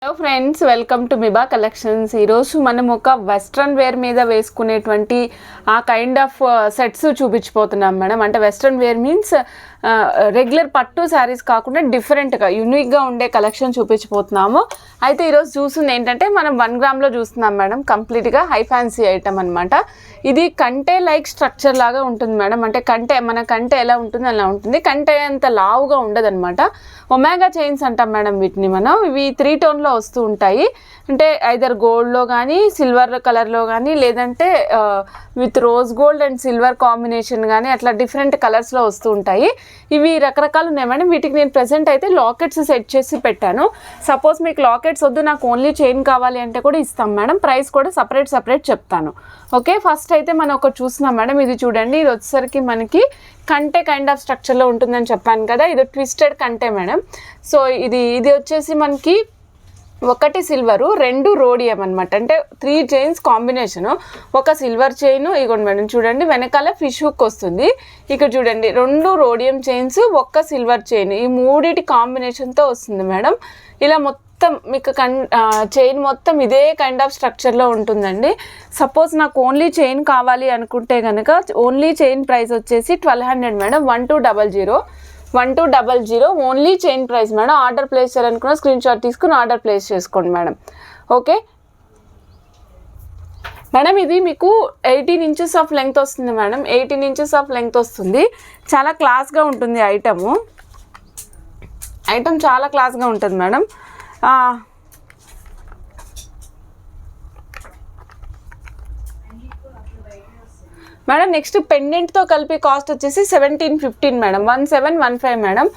Hello friends, welcome to మిబా collections. ఈరోజు మనం ఒక వెస్ట్రన్ వేర్ మీద వేసుకునేటువంటి ఆ కైండ్ ఆఫ్ సెట్స్ చూపించిపోతున్నాం మేడం. అంటే వెస్ట్రన్ వేర్ మీన్స్ రెగ్యులర్ పట్టు శారీస్ కాకుండా డిఫరెంట్గా యూనిక్గా ఉండే కలెక్షన్ చూపించిపోతున్నాము. అయితే ఈరోజు చూస్తుంది ఏంటంటే మనం 1 గ్రామ్లో చూస్తున్నాం మేడం. కంప్లీట్గా హై ఫ్యాన్సీ ఐటమ్ అనమాట. ఇది కంటే లైక్ స్ట్రక్చర్ లాగా ఉంటుంది మేడం. అంటే మన కంటే ఎలా ఉంటుంది అలా ఉంటుంది. కంటే అంత లావుగా ఉండదు అనమాట. ఒమేగా చైన్స్ అంటాం మేడం వీటిని మనం. ఇవి 3 టోన్లో వస్తూ ఉంటాయి. అంటే ఐదర్ గోల్డ్లో కానీ సిల్వర్ కలర్లో కానీ లేదంటే with rose gold and silver combination కానీ అట్లా డిఫరెంట్ కలర్స్లో వస్తూ ఉంటాయి. ఇవి రకరకాలు ఉన్నాయి మేడం. వీటికి నేను ప్రెజెంట్ అయితే లాకెట్స్ సెట్ చేసి పెట్టాను. సపోజ్ మీకు లాకెట్స్ వద్దు, నాకు ఓన్లీ చైన్ కావాలి అంటే కూడా ఇస్తాం మేడం. ప్రైస్ కూడా సపరేట్ చెప్తాను. ఓకే, ఫస్ట్ అయితే మనం ఒకటి చూస్తున్నాం మేడం. ఇది చూడండి, ఇది వచ్చేసరికి మనకి కంటే కైండ్ ఆఫ్ స్ట్రక్చర్లో ఉంటుందని చెప్పాను కదా. ఇది ట్విస్టెడ్ కంటే మేడం. సో ఇది వచ్చేసి మనకి ఒకటి సిల్వరు, 2 రోడియం అనమాట. అంటే 3 చైన్స్ కాంబినేషను. ఒక సిల్వర్ చైన్ ఇగోండి మేడం, చూడండి వెనకాల ఫిష్ హుక్ వస్తుంది. ఇక్కడ చూడండి 2 రోడియం చైన్స్, ఒక్క సిల్వర్ చైన్, ఈ 3 కాంబినేషన్తో వస్తుంది మేడం. ఇలా మొత్తం మీకు చైన్ మొత్తం ఇదే కైండ్ ఆఫ్ స్ట్రక్చర్లో ఉంటుందండి. సపోజ్ నాకు ఓన్లీ చైన్ కావాలి అనుకుంటే కనుక ఓన్లీ చైన్ ప్రైస్ వచ్చేసి 1200 madam. 1200 only chain price madam. Order place చేయాలనుకున్న స్క్రీన్ షాట్ తీసుకుని ఆర్డర్ ప్లేస్ చేసుకోండి మేడం. ఓకే మేడం, ఇది మీకు 18 ఇంచెస్ ఆఫ్ లెంగ్త్ వస్తుంది మేడం. 18 ఇంచెస్ ఆఫ్ లెంగ్త్ వస్తుంది. చాలా క్లాస్గా ఉంటుంది ఐటమ్ చాలా క్లాస్గా ఉంటుంది మేడం. మేడం నెక్స్ట్ పెండెంట్తో కలిపి కాస్ట్ వచ్చేసి 1715 మేడం. 1715 మేడం.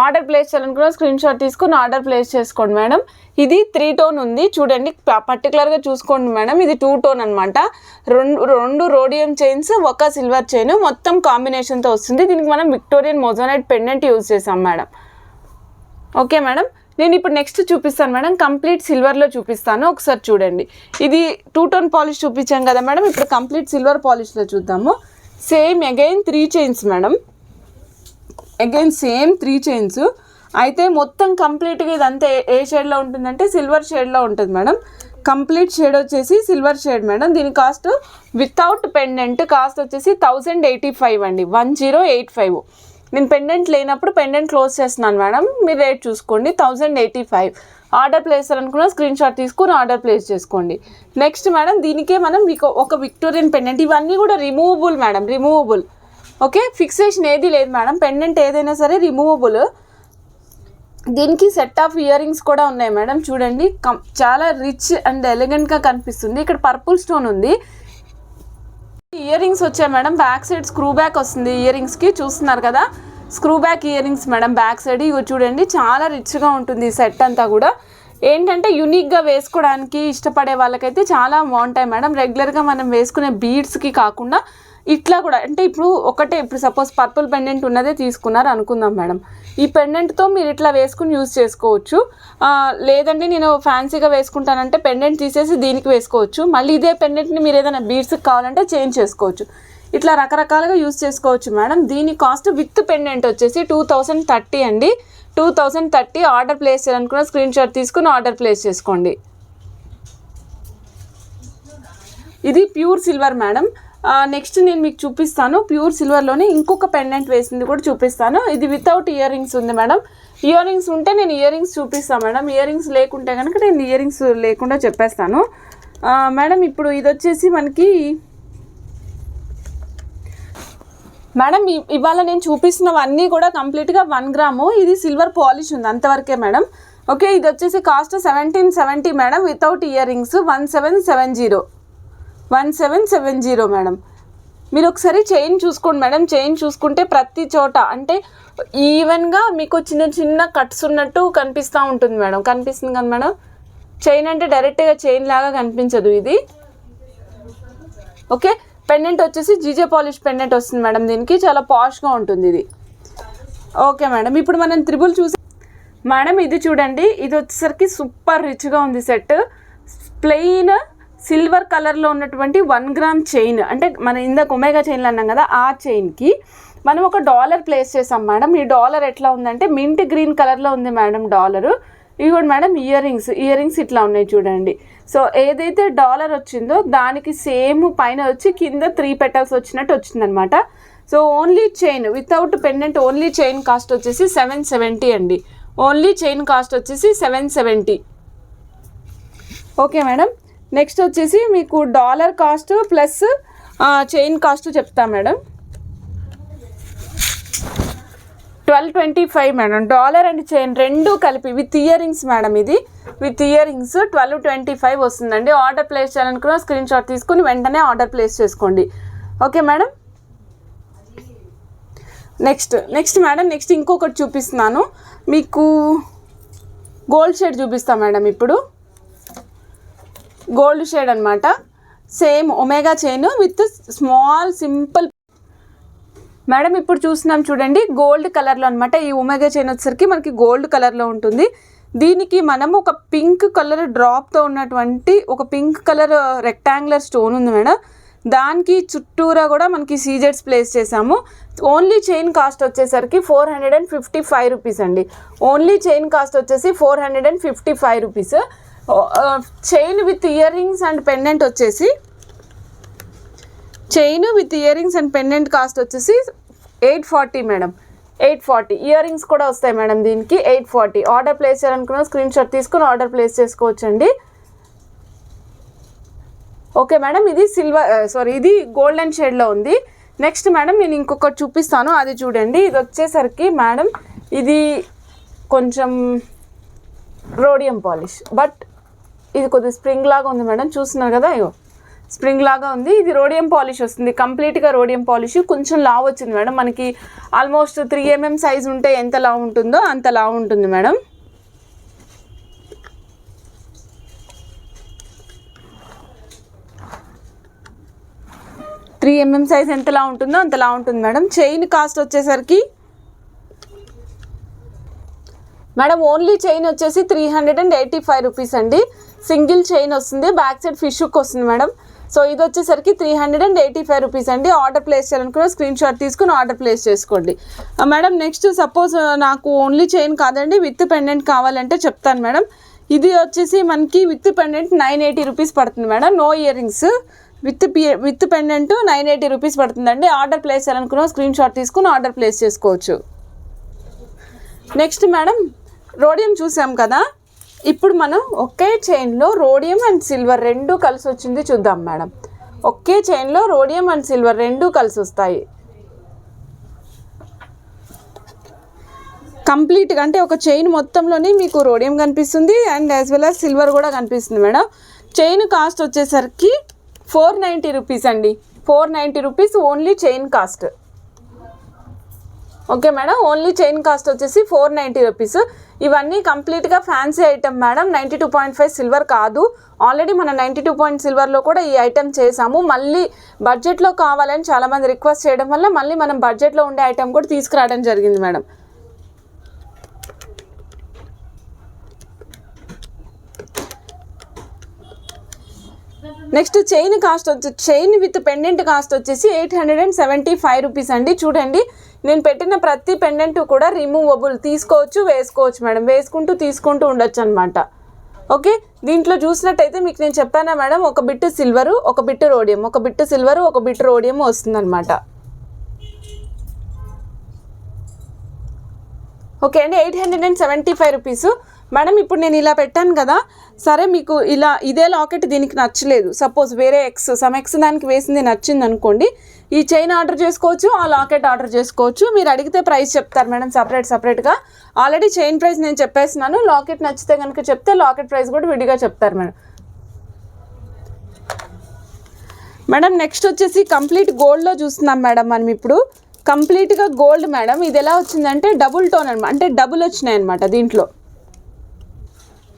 ఆర్డర్ ప్లేస్ చేయాలనుకున్న స్క్రీన్ షాట్ తీసుకుని ఆర్డర్ ప్లేస్ చేసుకోండి మేడం. ఇది 3 టోన్ ఉంది చూడండి, పర్టికులర్గా చూసుకోండి మేడం. ఇది 2 టోన్ అనమాట. రెండు రోడియం చైన్స్, ఒక సిల్వర్ చైన్, మొత్తం కాంబినేషన్తో వస్తుంది. దీనికి మనం విక్టోరియన్ మోజోనైట్ పెండెంట్ యూజ్ చేసాం మేడం. ఓకే మేడం, నేను ఇప్పుడు నెక్స్ట్ చూపిస్తాను మేడం. కంప్లీట్ సిల్వర్లో చూపిస్తాను, ఒకసారి చూడండి. ఇది 2 టోన్ పాలిష్ చూపించాం కదా మేడం. ఇప్పుడు కంప్లీట్ సిల్వర్ పాలిష్లో చూద్దాము. Same again 3 chains madam. Same 3 chains. అయితే మొత్తం కంప్లీట్గా ఇదంతా ఏ షేడ్లో ఉంటుందంటే సిల్వర్ షేడ్లో ఉంటుంది మేడం. కంప్లీట్ షేడ్ వచ్చేసి సిల్వర్ షేడ్ మేడం. దీని కాస్ట్ వితౌట్ పెండెంట్ కాస్ట్ వచ్చేసి 1085 అండి. 1085. నేను పెండెంట్ లేనప్పుడు పెండెంట్ క్లోజ్ చేస్తున్నాను మేడం. మీరు రేట్ చూసుకోండి. 1085. ఆర్డర్ ప్లేస్ అనుకున్న స్క్రీన్ షాట్ తీసుకుని ఆర్డర్ ప్లేస్ చేసుకోండి. నెక్స్ట్ మేడం, దీనికే మనం మీకు ఒక విక్టోరియన్ పెండెంట్. ఇవన్నీ కూడా removable madam, removable. Okay, fixation ఏది లేదు మేడం. పెండెంట్ ఏదైనా సరే రిమూవబుల్. దీనికి సెట్ ఆఫ్ ఇయర్ రింగ్స్ కూడా ఉన్నాయి మేడం. చూడండి చాలా రిచ్ అండ్ ఎలిగెంట్గా కనిపిస్తుంది. ఇక్కడ పర్పుల్ స్టోన్ ఉంది. ఇయర్ రింగ్స్ వచ్చాయి madam. Back side screw back వస్తుంది ఇయర్ రింగ్స్కి. చూస్తున్నారు కదా, screw back ear rings madam. Back side ఇవి చూడండి, చాలా రిచ్గా ఉంటుంది ఈ సెట్ అంతా కూడా. ఏంటంటే యూనిక్గా వేసుకోవడానికి ఇష్టపడే వాళ్ళకైతే చాలా బాగుంటాయి మేడం. రెగ్యులర్గా మనం వేసుకునే బీడ్స్కి కాకుండా ఇట్లా కూడా, అంటే ఇప్పుడు సపోజ్ పర్పుల్ పెండెంట్ ఉన్నదే తీసుకున్నారు అనుకుందాం మేడం. ఈ పెండెంట్తో మీరు ఇట్లా వేసుకుని యూజ్ చేసుకోవచ్చు. లేదండి నేను ఫ్యాన్సీగా వేసుకుంటానంటే పెండెంట్ తీసేసి దీనికి వేసుకోవచ్చు. మళ్ళీ ఇదే పెండెంట్ని మీరు ఏదైనా బీడ్స్కి కావాలంటే చేంజ్ చేసుకోవచ్చు. ఇట్లా రకరకాలుగా యూజ్ చేసుకోవచ్చు మేడం. దీని కాస్ట్ విత్ పెండెంట్ వచ్చేసి 2030 అండి. 2030. ఆర్డర్ ప్లేస్ చేయాలనుకున్న స్క్రీన్ షాట్ తీసుకుని ఆర్డర్ ప్లేస్ చేసుకోండి. ఇది ప్యూర్ సిల్వర్ మేడం. నెక్స్ట్ నేను మీకు చూపిస్తాను. ప్యూర్ సిల్వర్లోనే ఇంకొక పెండెంట్ వేసింది కూడా చూపిస్తాను. ఇది వితౌట్ ఇయర్ రింగ్స్ ఉంది మేడం. ఇయర్ రింగ్స్ ఉంటే నేను ఇయర్ రింగ్స్ చూపిస్తాను మేడం. ఇయర్ రింగ్స్ లేకుంటే కనుక నేను ఇయర్ రింగ్స్ లేకుండా చెప్పేస్తాను మేడం. ఇప్పుడు ఇది వచ్చేసి మనకి మేడం ఇవాళ నేను చూపిస్తున్నవన్నీ కూడా కంప్లీట్గా 1 గ్రాము. ఇది సిల్వర్ పాలిష్ ఉంది అంతవరకే మేడం. ఓకే, ఇది వచ్చేసి cost 1770 madam. Without ear rings 1770 madam. మీరు ఒకసారి చైన్ చూసుకోండి మేడం. చైన్ చూసుకుంటే ప్రతి చోట అంటే ఈవెన్గా మీకు చిన్న చిన్న కట్స్ ఉన్నట్టు కనిపిస్తూ ఉంటుంది మేడం. కనిపిస్తుంది కదా మేడం. చైన్ అంటే డైరెక్ట్గా చైన్ లాగా కనిపించదు ఇది. ఓకే, పెండెంట్ వచ్చేసి జీజే పాలిష్ పెండెంట్ వస్తుంది మేడం. దీనికి చాలా పాష్గా ఉంటుంది ఇది. ఓకే మేడం, ఇప్పుడు మనం త్రిబుల్ చూసి మేడం ఇది చూడండి. ఇది వచ్చేసరికి సూపర్ రిచ్గా ఉంది సెట్. ప్లెయిన్ సిల్వర్ కలర్లో ఉన్నటువంటి 1 గ్రామ్ చైన్. అంటే మన ఇందాక ఒమేగా చైన్లు అన్నాం కదా, ఆ చైన్కి మనం ఒక డాలర్ ప్లేస్ చేసాం మేడం. ఈ డాలర్ ఎట్లా ఉందంటే మింట్ గ్రీన్ కలర్లో ఉంది మేడం డాలరు. ఇవి కూడా మేడం ఇయర్ రింగ్స్ ఇట్లా ఉన్నాయి చూడండి. సో ఏదైతే డాలర్ వచ్చిందో దానికి సేమ్ పైన వచ్చి కింద 3 పెటల్స్ వచ్చినట్టు వచ్చిందనమాట. So only chain without pendant only chain cost వచ్చేసి 770 అండి. ఓన్లీ చైన్ కాస్ట్ వచ్చేసి 770. Okay madam. నెక్స్ట్ వచ్చేసి మీకు dollar cost plus chain cost చెప్తా madam. 1225 madam. Dollar and chain రెండు కలిపి విత్ ఇయర్ రింగ్స్ మేడం. ఇది విత్ ఇయర్ రింగ్స్ 1225 వస్తుందండి. ఆర్డర్ ప్లేస్ చేయాలనుకున్న స్క్రీన్ షాట్ తీసుకుని వెంటనే ఆర్డర్ ప్లేస్ చేసుకోండి. Okay madam. Next madam next ఇంకొకటి చూపిస్తున్నాను మీకు. గోల్డ్ షేడ్ చూపిస్తా మేడం. ఇప్పుడు గోల్డ్ షేడ్ అనమాట. Same omega chain with small simple madam. ఇప్పుడు చూస్తున్నాం చూడండి గోల్డ్ కలర్లో అనమాట. ఈ ఒమేగా చైన్ వచ్చేసరికి మనకి గోల్డ్ కలర్లో ఉంటుంది. దీనికి మనం ఒక పింక్ కలర్ డ్రాప్తో ఉన్నటువంటి ఒక పింక్ కలర్ రెక్టాంగులర్ స్టోన్ ఉంది మేడం. దానికి చుట్టూరా కూడా మనకి సీజెడ్స్ ప్లేస్ చేసాము. ఓన్లీ చైన్ కాస్ట్ వచ్చేసరికి 455 రూపీస్ అండి. ఓన్లీ చైన్ కాస్ట్ వచ్చేసి 455 rupees. Chain with earrings and pendant వచ్చేసి chain with earrings and pendant cost వచ్చేసి 840 మేడం. 840. ఇయర్ రింగ్స్ కూడా వస్తాయి మేడం దీనికి. 840. ఆర్డర్ ప్లేస్ చేయాలనుకున్న స్క్రీన్ షాట్ తీసుకుని ఆర్డర్ ప్లేస్ చేసుకోవచ్చండి. Okay madam. ఇది ఇది గోల్డెన్ షేడ్లో ఉంది. నెక్స్ట్ మేడం నేను ఇంకొకటి చూపిస్తాను, అది చూడండి. ఇది వచ్చేసరికి మేడం ఇది కొంచెం రోడియం పాలిష్, బట్ ఇది కొద్దిగా స్ప్రింగ్ లాగా ఉంది మేడం. చూస్తున్నారు కదా, ఇగో స్ప్రింగ్ లాగా ఉంది. ఇది రోడియం పాలిష్ వస్తుంది, కంప్లీట్గా రోడియం పాలిష్. కొంచెం లావ్ వచ్చింది మేడం. మనకి ఆల్మోస్ట్ 3 mm సైజ్ ఉంటే ఎంత లావ్ ఉంటుందో అంత లావ్ ఉంటుంది మేడం. సైజ్ ఎంతలా ఉంటుందో అంతలా ఉంటుంది మేడం. చైన్ కాస్ట్ వచ్చేసరికి మేడం ఓన్లీ చైన్ వచ్చేసి 385 రూపీస్ అండి. సింగిల్ చైన్ వస్తుంది, బ్యాక్ సైడ్ ఫిష్ హుక్ వస్తుంది మేడం. సో ఇది వచ్చేసరికి 385 రూపీస్ అండి. ఆర్డర్ ప్లేస్ చేయాలనుకున్న స్క్రీన్ షాట్ తీసుకుని ఆర్డర్ ప్లేస్ చేసుకోండి మేడం. నెక్స్ట్ సపోజ్ నాకు ఓన్లీ చైన్ కాదండి విత్ పెండెంట్ కావాలంటే చెప్తాను మేడం. ఇది వచ్చేసి మనకి విత్ పెండెంట్ 980 రూపీస్ పడుతుంది madam. No earrings with pendant 980 rupees పడుతుందండి. ఆర్డర్ ప్లేస్ చేయాలనుకున్న స్క్రీన్ షాట్ తీసుకుని ఆర్డర్ ప్లేస్ చేసుకోవచ్చు. నెక్స్ట్ మేడం రోడియం చూసాం కదా, ఇప్పుడు మనం ఒకే చైన్లో రోడియం అండ్ సిల్వర్ రెండు కలిసి వచ్చింది చూద్దాం మేడం. ఒకే చైన్లో రోడియం అండ్ సిల్వర్ రెండు కలిసి వస్తాయి కంప్లీట్గా. అంటే ఒక చైన్ మొత్తంలోనే మీకు రోడియం కనిపిస్తుంది and as well as silver కూడా కనిపిస్తుంది మేడం. చైన్ కాస్ట్ వచ్చేసరికి 490 రూపీస్ అండి. 490 rupees only chain cost. Okay madam. Only chain cost వచ్చేసి 490 రూపీస్. ఇవన్నీ కంప్లీట్గా ఫ్యాన్సీ ఐటమ్ మేడం. 92.5 సిల్వర్ కాదు, ఆల్రెడీ మన 92 సిల్వర్లో కూడా ఈ ఐటమ్ చేసాము. మళ్ళీ బడ్జెట్లో కావాలని చాలామంది రిక్వెస్ట్ చేయడం వల్ల మళ్ళీ మనం బడ్జెట్లో ఉండే ఐటమ్ కూడా తీసుకురావడం జరిగింది madam. Next chain cost chain with pendant cost వచ్చేసి 875 రూపీస్ అండి. చూడండి నేను పెట్టిన ప్రతి పెండెంట్ కూడా రిమూవబుల్, తీసుకోవచ్చు వేసుకోవచ్చు మేడం. వేసుకుంటూ తీసుకుంటూ ఉండొచ్చు అనమాట. ఓకే. దీంట్లో చూసినట్టయితే మీకు నేను చెప్పానా మేడం, ఒక బిట్ సిల్వరు ఒక బిట్ రోడియం, ఒక బిట్ సిల్వరు ఒక బిట్ రోడియం వస్తుందన్నమాట. ఓకే అండి. 875 రూపీస్ మేడం. ఇప్పుడు నేను ఇలా పెట్టాను కదా, సరే మీకు ఇలా ఇదే లాకెట్ దీనికి నచ్చలేదు, సపోజ్ వేరే సమ్ ఎక్స్ దానికి వేసింది నచ్చింది అనుకోండి, ఈ చైన్ ఆర్డర్ చేసుకోవచ్చు, ఆ లాకెట్ ఆర్డర్ చేసుకోవచ్చు. మీరు అడిగితే ప్రైస్ చెప్తారు మేడం సపరేట్గా. ఆల్రెడీ చైన్ ప్రైస్ నేను చెప్పేస్తున్నాను. లాకెట్ నచ్చితే కనుక చెప్తే లాకెట్ ప్రైస్ కూడా విడిగా చెప్తారు మేడం. మేడం నెక్స్ట్ వచ్చేసి కంప్లీట్ గోల్డ్లో చూస్తున్నాం మేడం మనం ఇప్పుడు. కంప్లీట్గా గోల్డ్ మేడం. ఇది ఎలా వచ్చిందంటే డబుల్ టోన్ అనమాట, అంటే డబుల్ వచ్చినాయి అనమాట దీంట్లో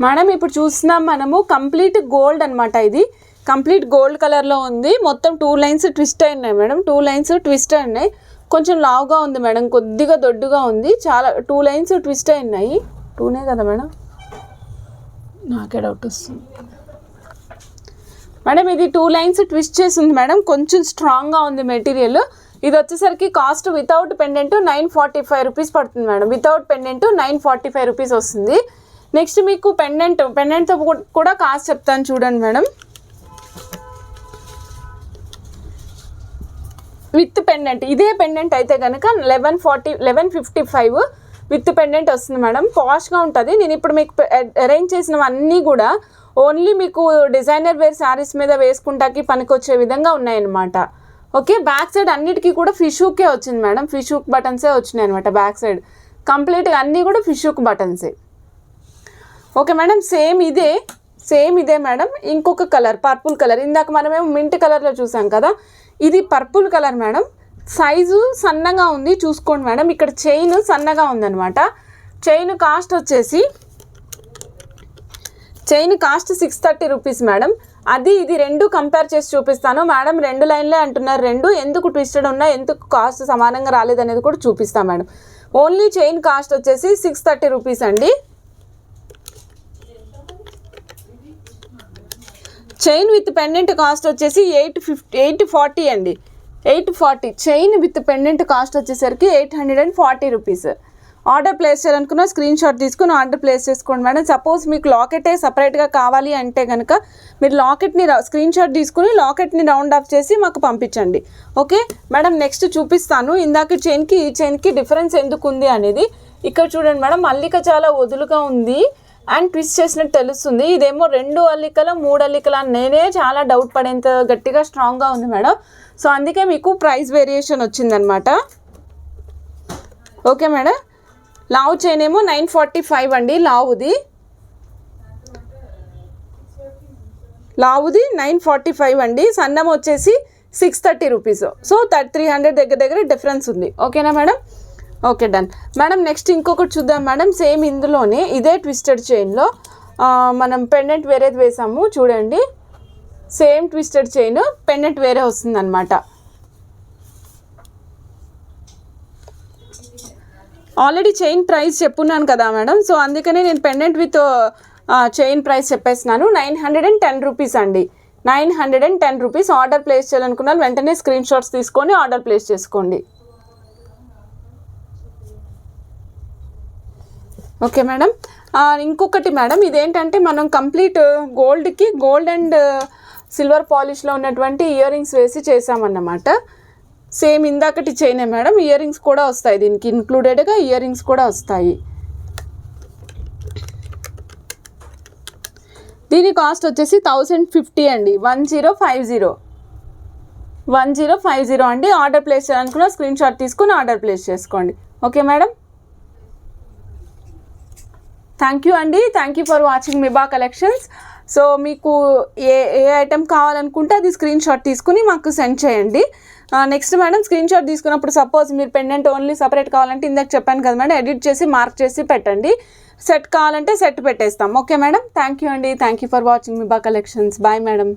మేడం. ఇప్పుడు చూస్తున్నాం మనము కంప్లీట్ గోల్డ్ అనమాట. ఇది కంప్లీట్ గోల్డ్ కలర్లో ఉంది. మొత్తం 2 లైన్స్ ట్విస్ట్ అయినాయి మేడం. 2 లైన్స్ ట్విస్ట్ అయినాయి. కొంచెం లావుగా ఉంది మేడం, కొద్దిగా దొడ్డుగా ఉంది. చాలా 2 లైన్స్ ట్విస్ట్ అయినాయి. 2నే కదా మేడం, నాకే డౌట్ వస్తుంది మేడం. ఇది 2 లైన్స్ ట్విస్ట్ చేసింది మేడం. కొంచెం స్ట్రాంగ్గా ఉంది మెటీరియల్. ఇది వచ్చేసరికి కాస్ట్ వితౌట్ పెండెంట్ 945 రూపీస్ పడుతుంది మేడం. వితౌట్ పెండెంట్ 945 రూపీస్ వస్తుంది. నెక్స్ట్ మీకు పెండెంట్తో కూడా కాస్ట్ చెప్తాను చూడండి మేడం. విత్ పెండెంట్, ఇదే పెండెంట్ అయితే కనుక 1155 విత్ పెండెంట్ వస్తుంది మేడం. పాష్గా ఉంటుంది. నేను ఇప్పుడు మీకు అరేంజ్ చేసినవన్నీ కూడా ఓన్లీ మీకు డిజైనర్ వేర్ శారీస్ మీద వేసుకుంటాకి పనికొచ్చే విధంగా ఉన్నాయన్నమాట. ఓకే, బ్యాక్ సైడ్ అన్నిటికీ కూడా ఫిష్ హుక్కే వచ్చింది మేడం. ఫిష్ హుక్ బటన్సే వచ్చినాయి అనమాట బ్యాక్ సైడ్. కంప్లీట్గా అన్నీ కూడా ఫిష్ హుక్ బటన్సే. ఓకే మేడం, సేమ్ ఇదే మేడం. ఇంకొక కలర్ పర్పుల్ కలర్, ఇందాక మనమేమో మింట్ కలర్లో చూసాం కదా, ఇది పర్పుల్ కలర్ మేడం. సైజు సన్నగా ఉంది చూసుకోండి మేడం. ఇక్కడ చైన్ సన్నగా ఉందన్నమాట. Chain cost 630 rupees madam. అది ఇది రెండు కంపేర్ చేసి చూపిస్తాను మేడం. 2 లైన్లే అంటున్నారు, రెండు ఎందుకు ట్విస్టెడ్ ఉన్నా, ఎందుకు కాస్ట్ సమానంగా రాలేదనేది కూడా చూపిస్తాను మేడం. ఓన్లీ చైన్ కాస్ట్ వచ్చేసి 630 రూపీస్ అండి. చైన్ విత్ పెండెంట్ కాస్ట్ వచ్చేసి 840 అండి. 840 చైన్ విత్ పెండెంట్ కాస్ట్ వచ్చేసరికి 840 రూపీస్. ఆర్డర్ ప్లేస్ చేయాలనుకున్న స్క్రీన్ షాట్ తీసుకుని ఆర్డర్ ప్లేస్ చేసుకోండి మేడం. సపోజ్ మీకు లాకెటే సపరేట్గా కావాలి అంటే కనుక మీరు లాకెట్ని స్క్రీన్ షాట్ తీసుకుని లాకెట్ని రౌండ్ ఆఫ్ చేసి మాకు పంపించండి. ఓకే మేడం, నెక్స్ట్ చూపిస్తాను. ఇందాక చైన్కి ఈ చైన్కి డిఫరెన్స్ ఎందుకు ఉంది అనేది. ఇక్కడ చూడండి మేడం, అల్లిక చాలా వదులుగా ఉంది అండ్ ట్విస్ట్ చేసినట్టు తెలుస్తుంది. ఇదేమో 2 అల్లికలు 3 అల్లికలు అని నేనే చాలా డౌట్ పడేంత గట్టిగా స్ట్రాంగ్గా ఉంది మేడం. సో అందుకే మీకు ప్రైస్ వేరియేషన్ వచ్చిందనమాట. ఓకే మేడం, లావు చైన్ ఏమో 945 అండి. లావుది 945 అండి. సన్నం వచ్చేసి 630 రూపీస్. సో 300 దగ్గర డిఫరెన్స్ ఉంది. ఓకేనా madam? Okay, done madam. Next ఇంకొకటి చూద్దాం మేడం. సేమ్ ఇందులోనే ఇదే ట్విస్టెడ్ చైన్లో మనం పెండెంట్ వేరేది వేసాము చూడండి. సేమ్ ట్విస్టెడ్ చైన్, పెండెంట్ వేరే వస్తుంది అనమాట. ఆల్రెడీ చైన్ ప్రైస్ చెప్పున్నాను కదా మేడం. సో అందుకనే నేను పెండెంట్ విత్ చైన్ ప్రైస్ చెప్పేస్తున్నాను. 910 రూపీస్ అండి. 910 రూపీస్. ఆర్డర్ ప్లేస్ చేయాలనుకున్నాను వెంటనే స్క్రీన్ షాట్స్ తీసుకొని ఆర్డర్ ప్లేస్ చేసుకోండి. ఓకే మేడం, ఇంకొకటి మేడం, ఇదేంటంటే మనం కంప్లీట్ గోల్డ్కి గోల్డ్ అండ్ సిల్వర్ పాలిష్లో ఉన్నటువంటి ఇయర్ రింగ్స్ వేసి చేసామన్నమాట. సేమ్ ఇందాకటి చైనే మేడం. ఇయర్ రింగ్స్ కూడా వస్తాయి దీనికి ఇంక్లూడెడ్గా, ఇయర్ రింగ్స్ కూడా వస్తాయి. దీని కాస్ట్ వచ్చేసి 1050 అండి. 1050 అండి. ఆర్డర్ ప్లేస్ చేయాలనుకున్న స్క్రీన్ షాట్ తీసుకుని ఆర్డర్ ప్లేస్ చేసుకోండి. ఓకే మేడం, థ్యాంక్ యూ అండి. Thank you for watching Miba collections. So మీకు ఏ ఐటెం కావాలనుకుంటే అది స్క్రీన్ షాట్ తీసుకుని మాకు సెండ్ చేయండి. నెక్స్ట్ మేడం, స్క్రీన్ షాట్ తీసుకున్నప్పుడు సపోజ్ మీరు పెండెంట్ ఓన్లీ సపరేట్ కావాలంటే ఇందాక చెప్పాను కదా మేడం, ఎడిట్ చేసి మార్క్ చేసి పెట్టండి. సెట్ కావాలంటే సెట్ పెట్టేస్తాం. ఓకే మేడం, థ్యాంక్ యూ అండి. Thank you for watching Miba collections. Bye madam.